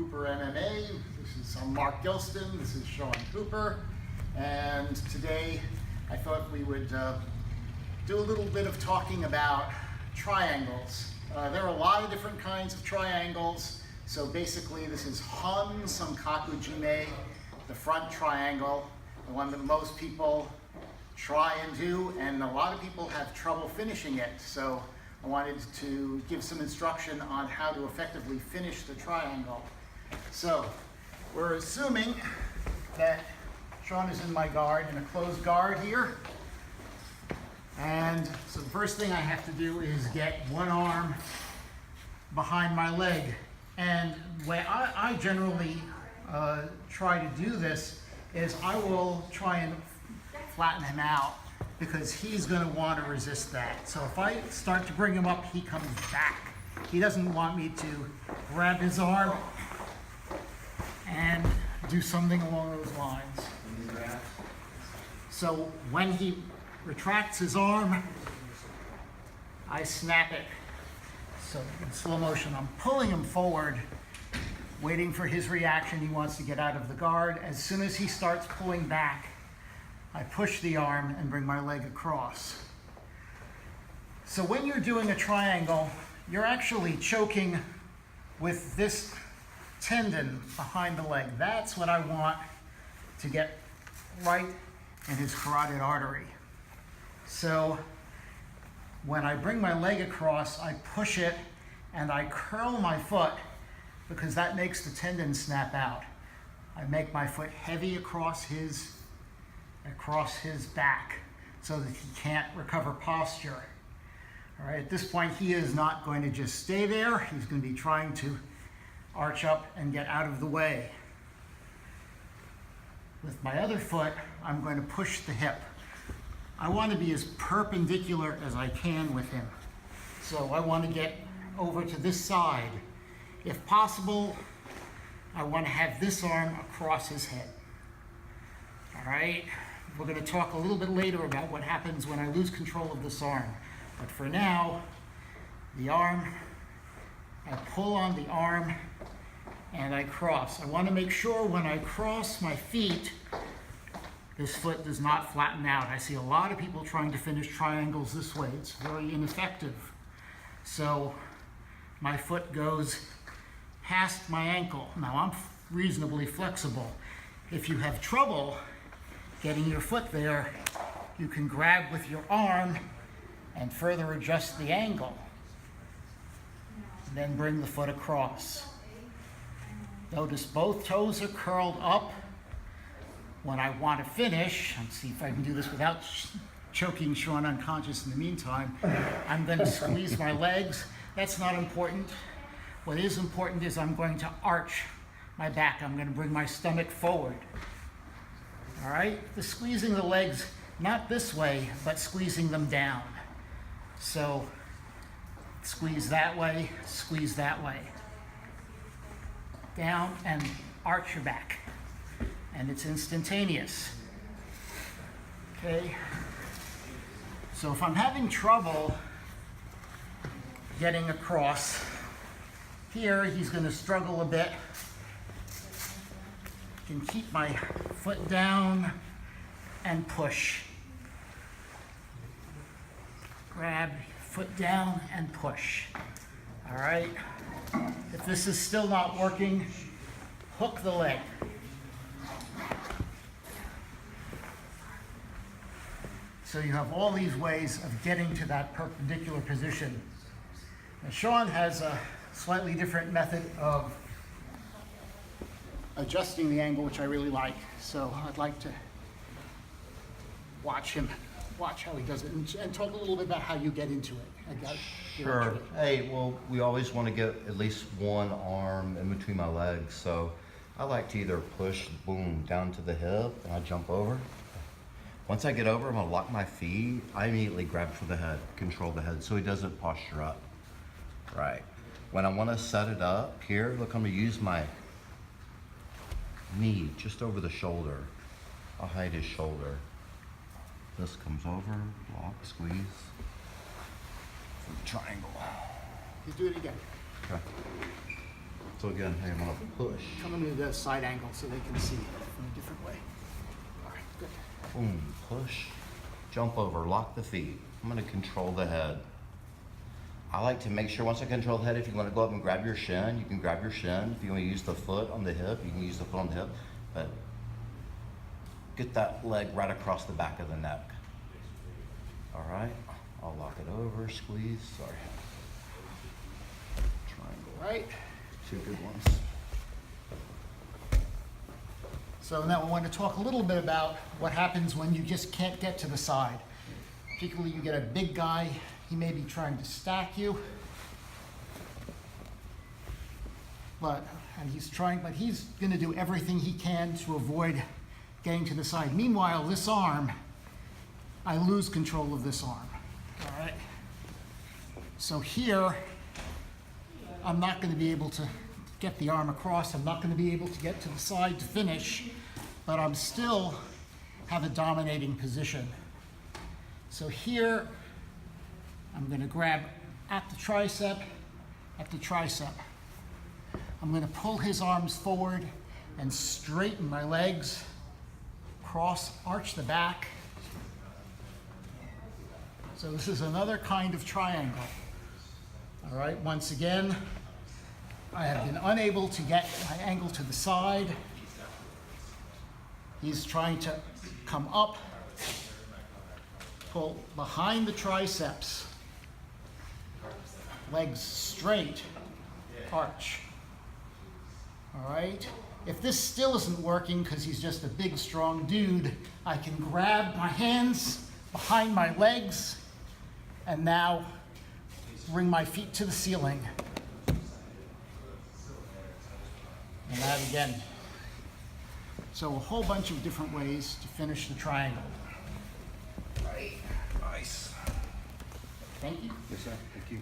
CooperMMA. I'm Mark Gilston, this is Sean Cooper, and today I thought we would do a little bit of talking about triangles. There are a lot of different kinds of triangles, so basically this is Hon Sankaku Jime, the front triangle, the one that most people try and do, and a lot of people have trouble finishing it. So I wanted to give some instruction on how to effectively finish the triangle. So we're assuming that Sean is in my guard, in a closed guard here. And so the first thing I have to do is get one arm behind my leg. And the way I generally try to do this is I will try and flatten him out, because he's going to want to resist that. So if I start to bring him up, he comes back. He doesn't want me to grab his arm and do something along those lines. So when he retracts his arm, I snap it. So in slow motion, I'm pulling him forward, waiting for his reaction. He wants to get out of the guard. As soon as he starts pulling back, I push the arm and bring my leg across. So when you're doing a triangle, you're actually choking with this tendon behind the leg. That's what I want to get right in his carotid artery. So when I bring my leg across, I push it and I curl my foot, because that makes the tendon snap out. I make my foot heavy across his back so that he can't recover posture. All right, at this point, he is not going to just stay there. He's going to be trying to arch up and get out of the way. With my other foot, I'm going to push the hip. I want to be as perpendicular as I can with him. So I want to get over to this side. If possible, I want to have this arm across his head. All right? We're going to talk a little bit later about what happens when I lose control of this arm. But for now, the arm, I pull on the arm and I cross. I want to make sure when I cross my feet, this foot does not flatten out. I see a lot of people trying to finish triangles this way. It's very ineffective. So my foot goes past my ankle. Now I'm reasonably flexible. If you have trouble getting your foot there, you can grab with your arm and further adjust the angle. Then bring the foot across. Notice both toes are curled up. When I want to finish, let's see if I can do this without choking Sean unconscious in the meantime, I'm going to squeeze my legs. That's not important. What is important is I'm going to arch my back. I'm going to bring my stomach forward. All right, the squeezing the legs, not this way, but squeezing them down. So squeeze that way, down and arch your back. And it's instantaneous. Okay, so if I'm having trouble getting across, here he's going to struggle a bit. I can keep my foot down and push. Grab, foot down and push. All right. If this is still not working, hook the leg. So you have all these ways of getting to that perpendicular position. Now, Sean has a slightly different method of adjusting the angle, which I really like. So I'd like to watch how he does it, and talk a little bit about how you get into it. Sure. Hey, well, we always want to get at least one arm in between my legs. So I like to either push, boom, down to the hip, and I jump over. Once I get over, I'm going to lock my feet. I immediately grab for the head, control the head, so he doesn't posture up. Right. When I want to set it up here, look, I'm going to use my knee just over the shoulder. I'll hide his shoulder. This comes over, lock, squeeze. Triangle. You do it again. Okay. So again, hey, I'm gonna push. Come into the side angle so they can see it from a different way. All right, good. Boom, push, jump over, lock the feet. I'm gonna control the head. I like to make sure once I control the head, if you wanna go up and grab your shin, you can grab your shin. If you wanna use the foot on the hip, you can use the foot on the hip. But get that leg right across the back of the neck. All right, I'll lock it over, squeeze, sorry. Triangle, Right. two good ones. So now I want to talk a little bit about what happens when you just can't get to the side. Particularly you get a big guy, he may be trying to stack you. But he's going to do everything he can to avoid getting to the side. Meanwhile, this arm, I lose control of this arm. All right. So here, I'm not going to be able to get the arm across. I'm not going to be able to get to the side to finish, but I'm still have a dominating position. So here, I'm going to grab at the tricep. I'm going to pull his arms forward and straighten my legs, cross, arch the back. So this is another kind of triangle. All right, once again, I have been unable to get my angle to the side. He's trying to come up, pull behind the triceps, legs straight, arch. All right, if this still isn't working because he's just a big, strong dude, I can grab my hands behind my legs and now bring my feet to the ceiling. And that again. So a whole bunch of different ways to finish the triangle. Right, nice. Thank you. Yes, sir, thank you.